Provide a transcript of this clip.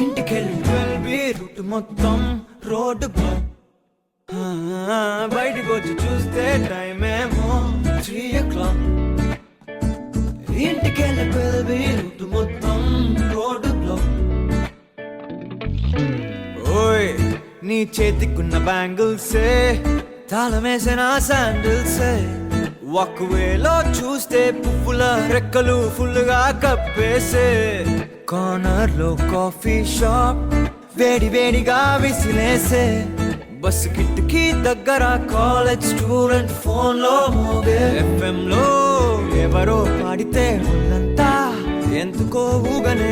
ఇంటికెళ్ళి 12 రూట్ మొత్తం road block. బయటికి వచ్చి చూస్తే టైం ఏమో 3 o'clock. ఇంటికెళ్ళి 12 రూట్ మొత్తం రోడ్డు బ్లాక్. ఓయ్ నీ చేతికున్న బ్యాంగిల్సే తాళమేసిన శాండిల్సే ఒకవేలో చూస్తే పువ్వుల రెక్కలు ఫుల్గా కప్పేసే కార్నర్ లో కాఫీ షాప్ వేడి వేడిగా విసిలేసే బస్ కిటికీ దగ్గర కాలేజ్ స్టూడెంట్ ఫోన్ లో మోగే FM లో ఎవరో పాడితే ఒళ్ళంతా ఎందుకో ఊగనే